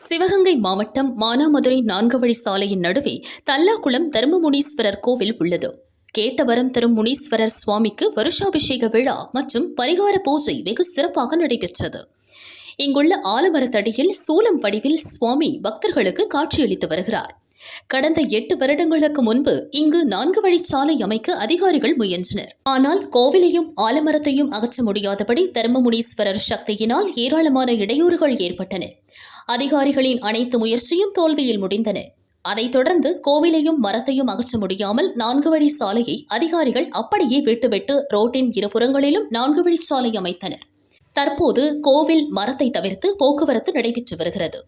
சிவகங்கை மாவட்டம் மானாமதுரை 4 வழி சாலையின் நடுவே தல்லாக்குளம் தர்மமுனீஸ்வரர் கோவில் உள்ளது. கேட்ட வரம் தரும் முனீஸ்வரர் சுவாமிக்கு வருஷாபிஷேக விழா மற்றும் பரிகார பூஜை வெகு சிறப்பாக நடைபெற்றது. இங்குள்ள ஆலமரத்தடியில் சூலம் வடிவில் சுவாமி பக்தர்களுக்கு காட்சியளித்து வருகிறார். கடந்த 8 வருடங்களுக்கு முன்பு இங்கு 4 வழிச்சாலை அமைக்க அதிகாரிகள் முயன்றனர். ஆனால் கோவிலையும் ஆலமரத்தையும் அகற்ற முடியாதபடி தர்மமுனீஸ்வரர் சக்தியினால் ஏராளமான இடையூறுகள் ஏற்பட்டன. அதிகாரிகளின் அனைத்து முயற்சியும் தோல்வியில் முடிந்தன. அதைத் தொடர்ந்து கோவிலையும் மரத்தையும் அகற்ற முடியாமல் 4 வழி சாலையை அதிகாரிகள் அப்படியே விட்டுவிட்டு ரோட்டின் இருபுறங்களிலும் 4 வழிச்சாலை அமைத்தனர். தற்போது கோவில் மரத்தை தவிர்த்து போக்குவரத்து நடைபெற்று வருகிறது.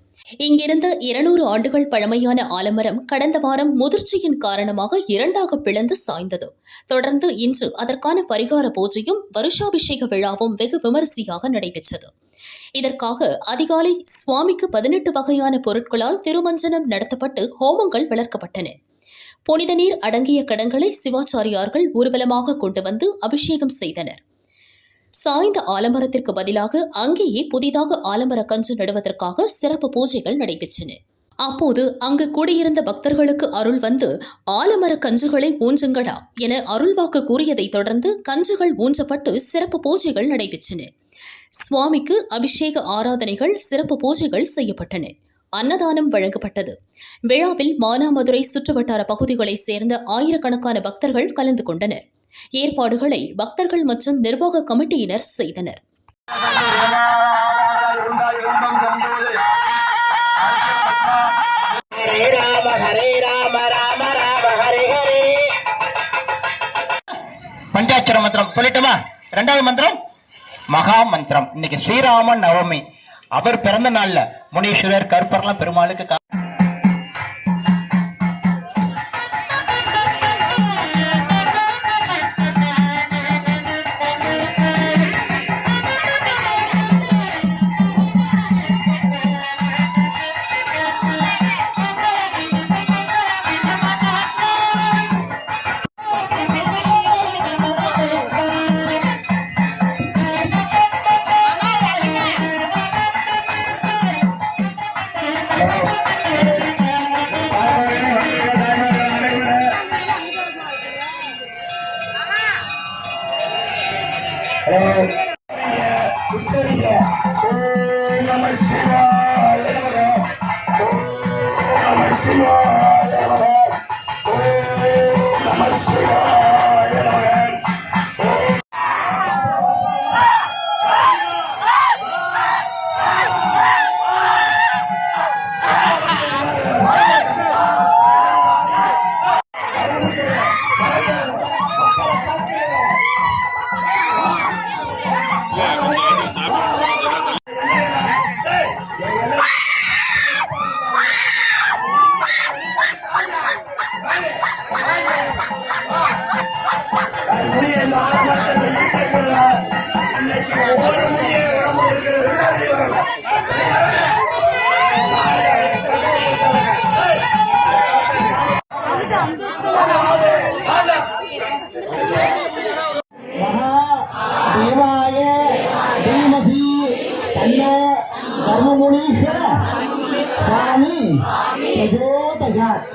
இங்கிருந்த 200 ஆண்டுகள் பழமையான ஆலமரம் கடந்த வாரம் முதிர்ச்சியின் காரணமாக 2ஆக பிளந்து சாய்ந்தது. தொடர்ந்து இன்று அதற்கான பரிகார பூஜையும் வருஷாபிஷேக விழாவும் வெகு விமரிசையாக நடைபெற்றது. இதற்காக அதிகாலை சுவாமிக்கு 18 வகையான பொருட்களால் திருமஞ்சனம் நடத்தப்பட்டு ஹோமங்கள் வளர்க்கப்பட்டன. புனித நீர் அடங்கிய கடங்களை சிவாச்சாரியார்கள் ஊர்வலமாக கொண்டு வந்து அபிஷேகம் செய்தனர். சாய்ந்த ஆலமரத்திற்கு பதிலாக அங்கேயே புதிதாக ஆலமர கன்று நடுவதற்காக சிறப்பு பூஜைகள் நடைபெற்றன. அப்போது அங்கு கூடியிருந்த பக்தர்களுக்கு அருள் வந்து ஆலமர கன்றுகளை ஊன்றுங்களா என அருள்வாக்கு கூறியதைத் தொடர்ந்து கன்றுகள் ஊன்றப்பட்டு சிறப்பு பூஜைகள் நடைபெற்றன. சுவாமிக்கு அபிஷேக ஆராதனைகள், சிறப்பு பூஜைகள் செய்யப்பட்டன. அன்னதானம் வழங்கப்பட்டது. விழாவில் மானாமதுரை சுற்றுவட்டார பகுதிகளைச் சேர்ந்த ஆயிரக்கணக்கான பக்தர்கள் கலந்து கொண்டனர். ஏற்பாடுகளை பக்தர்கள் மற்றும் நிர்வாக கமிட்டியினர் செய்தனர். பஞ்சாட்சர மந்திரம் சொல்லட்டுமா? 2வது மந்திரம் மகா மந்திரம். இன்னைக்கு ஸ்ரீராம நவமி. அவர் பிறந்த நாள்ல முனீஸ்வரர் கருப்பர்லாம் பெருமாளுக்கு தர்மமுனீஸ்வர சுவாமி பிரஜோதயாத்.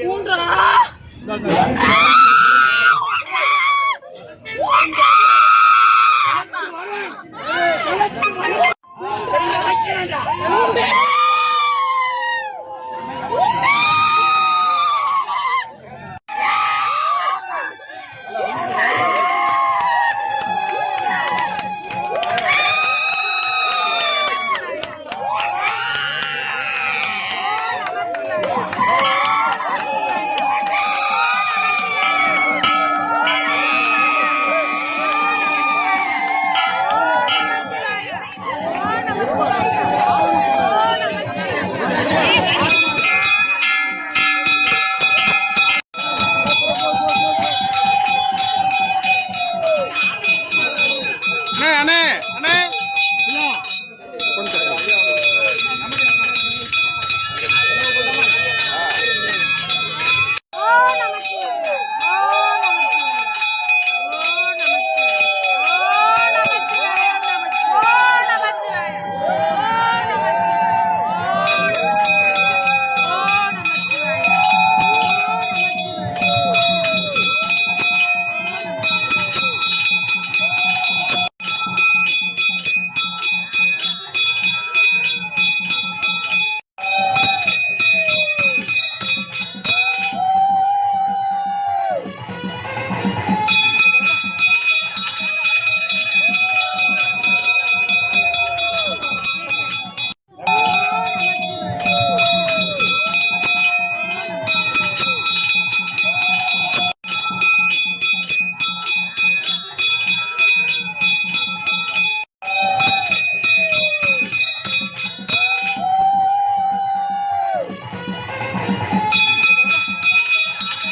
மூன்றா